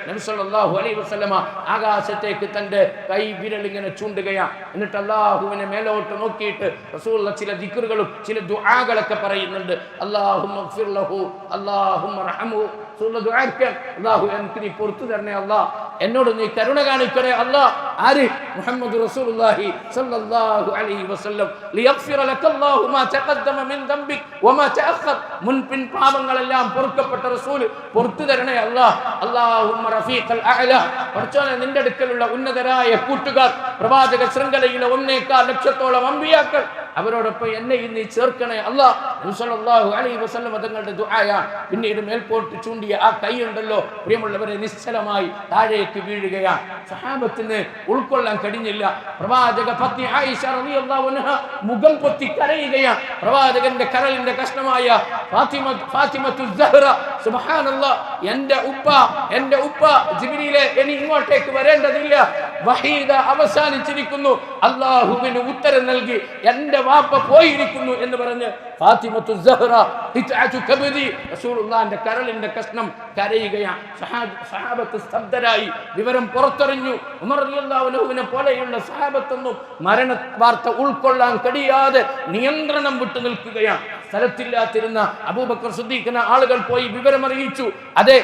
നബി സല്ലല്ലാഹു അലൈഹി വസല്ലമ ആകാശത്തേക്ക് തന്റെ കൈ വിരൽ ഇങ്ങനെ ചൂണ്ടുകയാണ്. എന്നിട്ട് അല്ലാഹുവിനെ മേലോട്ട് നോക്കിയിട്ട് റസൂലുള്ള ചില ദിക്റുകളും ചില ദുആകളൊക്കെ പറയുന്നുണ്ട്. അല്ലാഹുമ്മ ഗ്ഫിർ ലഹു, അല്ലാഹുമ്മ റഹ്മഹു. റസൂലുള്ള ദുആക്കാൻ, അല്ലാഹു എനിക്ക് നീ പുറത്തു തരണേ അല്ലാഹ്, എന്നോട് നീ കരുണ കാണിക്കണേ അല്ലാഹ്. ആര്? മുഹമ്മദ് റസൂലുള്ളാഹി സല്ലല്ലാഹു അലൈഹി വസല്ലം. ലിയഗ്ഫിറ ലകല്ലാഹു മാ തഖദ്ദമ മിൻ ദംബിക് വമാ തഅഖർ. മുൻപിൻ പാപങ്ങളെല്ലാം പൊറുക്കപ്പെട്ട റസൂൽ പുറത്തു തരണേ അല്ലാഹ്. അല്ലാഹുമ്മ റഫീഖൽ അഅല. പടച്ചോനെ നിന്റെ അടുക്കലുള്ള ഉന്നതരായ കൂട്ടുകാർ, പ്രവാചക ശൃംഖലയിലെ 1.25 ലക്ഷത്തോളം അമ്പിയാക്കൾ, അവരോടൊപ്പം എന്നെ ഇന്ന് ചേർക്കണേ അല്ലാഹ്. നബി സല്ലല്ലാഹു അലൈഹി വസല്ലം തങ്ങളുടെ ദുആയാണ്. പിന്നീട് മേൽപോട്ട് ചൂണ്ടിയ ആ കൈ ഉണ്ടല്ലോ പ്രിയമുള്ളവരെ, നിശ്ചലമായി താഴേക്ക് വീഴുകയാണ്. സഹാബത്തിന് ഉൾക്കൊള്ളാൻ കഴിഞ്ഞില്ല. പ്രവാചക പത്നി ആയിഷ റളിയല്ലാഹു അൻഹ മുഖം പൊത്തി കരയുകയാണ്. പ്രവാചകന്റെ കരളിന്റെ കഷ്ണമായ ഫാത്തിമത്തു സഹ്റ, സുബ്ഹാനല്ലാഹ്, എന്റെ ഉപ്പ ജിബ്രീലെ ഇനി ഇങ്ങോട്ടേക്ക് വരേണ്ടതില്ല, വഹീദ അവസാനിച്ചിരിക്കുന്നു, അല്ലാഹുവിന് ഉത്തരം നൽകി എന്റെ വാപ്പ പോയിരിക്കുന്നു എന്ന് പറഞ്ഞ് ഫാത്തിമത്തു സഹ്റ ഹിത്അതു കബദി, റസൂലുള്ളാഹിന്റെ കരളിന്റെ കഷ്ണം കരയുകയാണ്. സഹാബത്ത് സ്തബ്ധരായി. വിവരം പുറത്തറിഞ്ഞു. ഉമർ റളിയല്ലാഹു അൻഹുവിനെ പോലെയുള്ള സഹാബത്തൊന്നും മരണ വാർത്ത ഉൾക്കൊള്ളാൻ കഴിയാതെ നിയന്ത്രണം വിട്ടു നിൽക്കുകയാണ്. സ്ഥലത്തില്ലാതിരുന്ന അബൂബക്കർ സിദ്ദീഖിനെ ആളുകൾ പോയി വിവരമറിയിച്ചു. അതെ,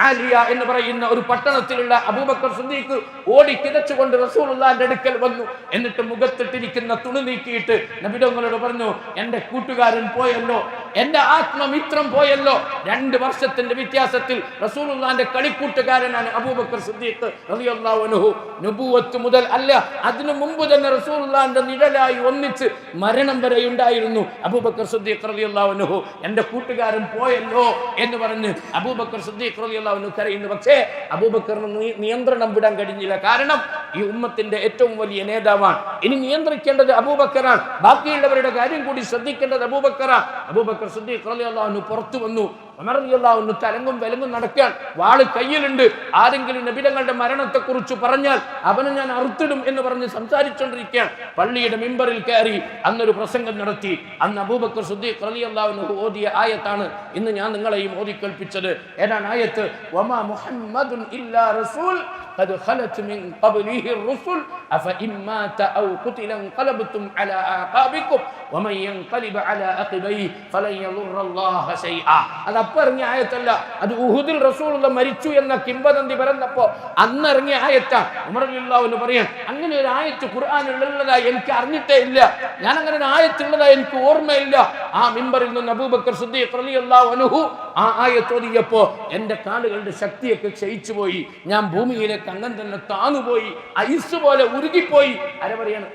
ആലിയ എന്ന് പറയുന്ന ഒരു പട്ടണത്തിലുള്ള അബൂബക്കർ സിദ്ദീഖ് ഓടി കിതച്ചുകൊണ്ട് റസൂലുള്ളാഹിന്റെ അടുക്കൽ വന്നു. എന്നിട്ട് മുഖത്തിട്ടിരിക്കുന്ന തുണി നീക്കിയിട്ട് നബി തങ്ങളോട് പറഞ്ഞു, എന്റെ കൂട്ടുകാരൻ പോയല്ലോ, എന്റെ ആത്മമിത്രം പോയല്ലോ. 2 വർഷത്തിന്റെ വ്യത്യാസത്തിൽ റസൂലുള്ളാഹിന്റെ കളിക്കൂട്ടുകാരനാണ് അബൂബക്കർ സിദ്ദീഖ് റളിയല്ലാഹു അൻഹു. നബുവത്ത് മുതൽ അല്ല, അതിനു മുമ്പ് തന്നെ റസൂലുള്ളാഹിന്റെ നിഴലായി ഒന്നിച്ച് മരണം വരെ ഉണ്ടായിരുന്നു അബൂബക്കർ സിദ്ദീഖ് റളിയല്ലാഹു അൻഹു. എന്റെ കൂട്ടുകാരൻ പോയല്ലോ എന്ന് പറഞ്ഞ് അബൂബക്കർ സിദ്ദീഖ് റളിയല്ലാഹു അൻഹു കരയുന്നു. പക്ഷേ അബൂബക്കറിന് നിയന്ത്രണം വിടാൻ കഴിഞ്ഞില്ല. കാരണം ഈ ഉമ്മത്തിന്റെ ഏറ്റവും വലിയ നേതാവാണ്. ഇനി നിയന്ത്രിക്കേണ്ടത് അബൂബക്കറാണ്. ബാക്കിയുള്ളവരുടെ കാര്യം കൂടി ശ്രദ്ധിക്കേണ്ടത് അബൂബക്കറാണ്. അബൂബക്കർ സിദ്ദീഖ് റളിയല്ലാഹു അൻഹു പുറത്തു വന്നു. ഉമർ റളിയല്ലാഹു അൻഹു തലങ്ങും വിലങ്ങും നടക്കാൻ, വാള് കയ്യിലുണ്ട്. ആരെങ്കിലും നബി തങ്ങളുടെ മരണത്തെ കുറിച്ച് പറഞ്ഞാൽ അവനെ ഞാൻ അറുത്തിടും എന്ന് പറഞ്ഞ് സംസാരിച്ചുകൊണ്ടിരിക്കുകയാണ്. പള്ളിയുടെ മിമ്പറിൽ കയറി അന്നൊരു പ്രസംഗം നടത്തി. അന്ന് അബൂബക്കർ സിദ്ദീഖ് റളിയല്ലാഹു അൻഹു ഓതിയ ആയത്താണ് ഇന്ന് ഞാൻ നിങ്ങളെയും ഓതിക്കേൽപ്പിച്ചത്. ഏതാണ് ആയത്ത്? വമാ മുഹമ്മദുൻ ഇല്ലാ റസൂൽ قد خلت من قبله الرسل أفإن مات أو قتل انقلبتم على أعقابكم ومن ينقلب على عقبيه فلن يضر الله شيئا. അത് അപ്പോൾ ഇറങ്ങിയ ആയത്തല്ല, അത് ഉഹുദിൽ റസൂലുള്ള മരിച്ചു എന്ന കിംവദന്തി പറഞ്ഞപ്പോ അന്ന് ഇറങ്ങിയ ആയത്താണ്. ഉമർ റളിയല്ലാഹു അൻഹു പറയാൻ, അങ്ങനെ ഒരു ആയത്ത് ഖുർആനിലുള്ളതായി എനിക്ക് അറിഞ്ഞിട്ടേ ഇല്ല, ഞാൻ അങ്ങനെ ഒരു ആയത്തുള്ളതായി എനിക്ക് ഓർമ്മയില്ല. ആ മിമ്പറിൽ നിന്ന് അബൂബക്കർ സിദ്ദീഖ് റളിയല്ലാഹു അൻഹു ആ ആയത്ത് ഓതിയപ്പോ എന്റെ കാലുകളുടെ ശക്തിയൊക്കെ ക്ഷയിച്ചു പോയി. ഞാൻ ഭൂമിയിലേക്ക് അങ്ങനെ തന്നെ താന്നുപോയി, ഐസ് പോലെ ഉരുകിപ്പോയി. ആരെ പറയാണ്?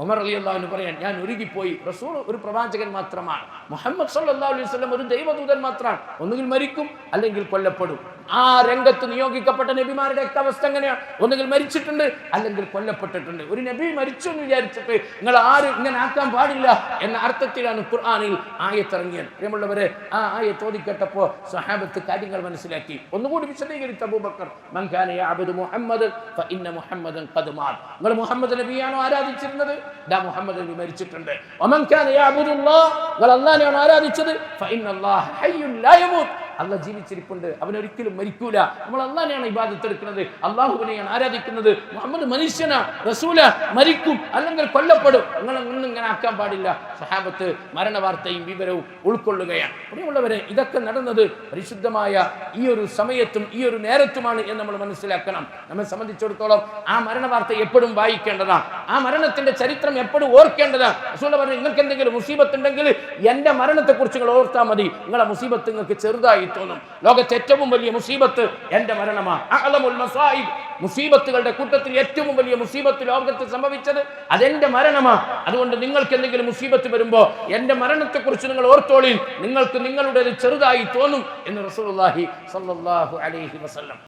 ഉമർ റളിയല്ലാഹു അൻഹു പറയാൻ, ഞാൻ ഉരുകിപ്പോയി. റസൂൽ ഒരു പ്രവാചകൻ മാത്രമാണ്. മുഹമ്മദ് സല്ലല്ലാഹു അലൈഹി വസല്ലം ഒരു ദൈവദൂതൻ മാത്രമാണ്. ഒന്നുകിൽ മരിക്കും അല്ലെങ്കിൽ കൊല്ലപ്പെടും. ആ രംഗത്ത് നിയോഗിക്കപ്പെട്ട നബിമാരുടെ ഒക്കെ അവസ്ഥ എങ്ങനെയാണ്? ഒന്നുകിൽ മരിച്ചിട്ടുണ്ട് അല്ലെങ്കിൽ കൊല്ലപ്പെട്ടിട്ടുണ്ട്. ഒരു നബി മരിച്ചു എന്ന് വിചാരിച്ചിട്ട് നിങ്ങൾ ആരും ഇങ്ങനെ ആക്കാൻ പാടില്ല എന്ന അർത്ഥത്തിലാണ് ഖുർആനിൽ ആയത്തിറങ്ങിയത്. പ്രിയമുള്ളവരെ, ആ ആയത്ത് ഓതിക്കേട്ടപ്പോൾ സഹാബത്ത് കാര്യങ്ങൾ മനസ്സിലാക്കി. ഒന്നുകൂടി വിശദീകരിച്ച അബൂബക്കർ, മൻ കാന യഅബുദു മുഹമ്മദൻ ഫഇന്ന മുഹമ്മദൻ ഖദ് മാത്. നിങ്ങൾ മുഹമ്മദ് നബിയാണോ ആരാധിച്ചിരുന്നത്? ദാ മുഹമ്മദ് നബി മരിച്ചിട്ടുണ്ട്. വമൻ കാന യഅബുദുല്ലാഹ്, നിങ്ങൾ അല്ലാഹുവിനെയാണോ ആരാധിച്ചത്? ഫഇന്നല്ലാഹ ഹയ്യുൻ ലാ യമൂത്. അല്ലാഹ് ജീവിച്ചിരിപ്പുണ്ട്, അവൻ ഒരിക്കലും മരിക്കൂല. നമ്മൾ അല്ലാഹുവിനെയാണ് ഇബാദത്ത് എടുക്കുന്നത്, അല്ലാഹുവിനെയാണ് ആരാധിക്കുന്നത്. മുഹമ്മദ് മനുഷ്യനാ, റസൂലാ, മരിക്കും അല്ലെങ്കിൽ കൊല്ലപ്പെടും. നിങ്ങളൊന്നും ഇങ്ങനെ ആക്കാൻ പാടില്ല. സഹാബത്ത് മരണവാർത്തയും വിവരവും ഉൾക്കൊള്ളുകയാണ്. പ്രിയമുള്ളവരെ, ഇതൊക്കെ നടന്നത് പരിശുദ്ധമായ ഈ ഒരു സമയത്തും ഈ ഒരു നേരത്തുമാണ് എന്ന് നമ്മൾ മനസ്സിലാക്കണം. നമ്മെ സംബന്ധിച്ചിടത്തോളം ആ മരണവാർത്ത എപ്പോഴും വായിക്കേണ്ടതാണ്. ആ മരണത്തിന്റെ ചരിത്രം എപ്പോഴും ഓർക്കേണ്ടതാണ്. റസൂൽ പറഞ്ഞു, നിങ്ങൾക്ക് എന്തെങ്കിലും മുസീബത്ത് ഉണ്ടെങ്കിൽ എന്റെ മരണത്തെ കുറിച്ച് നിങ്ങൾ ഓർത്താൽ മതി, നിങ്ങളെ മുസീബത്ത് നിങ്ങൾക്ക് ചെറുതായി തോന്നും. ലോകത്തെ ഏറ്റവും വലിയ മുസീബത്ത് എന്റെ മരണമാണ്. അഅ്ലമുൽ മസായിബ്, മുസീബത്തുകളുടെ കൂട്ടത്തിൽ ഏറ്റവും വലിയ മുസീബത്ത് ലോകത്ത് സംഭവിച്ചത് അതെന്റെ മരണമാണ്. അതുകൊണ്ട് നിങ്ങൾക്ക് എന്തെങ്കിലും മുസീബത്ത് വരുമ്പോ എന്റെ മരണത്തെ കുറിച്ച് നിങ്ങൾ ഓർത്തോളീൻ, നിങ്ങൾക്ക് നിങ്ങളുടേത് ചെറുതായി തോന്നും എന്ന് റസൂലുള്ളാഹി സ്വല്ലല്ലാഹു അലൈഹി വസല്ലം.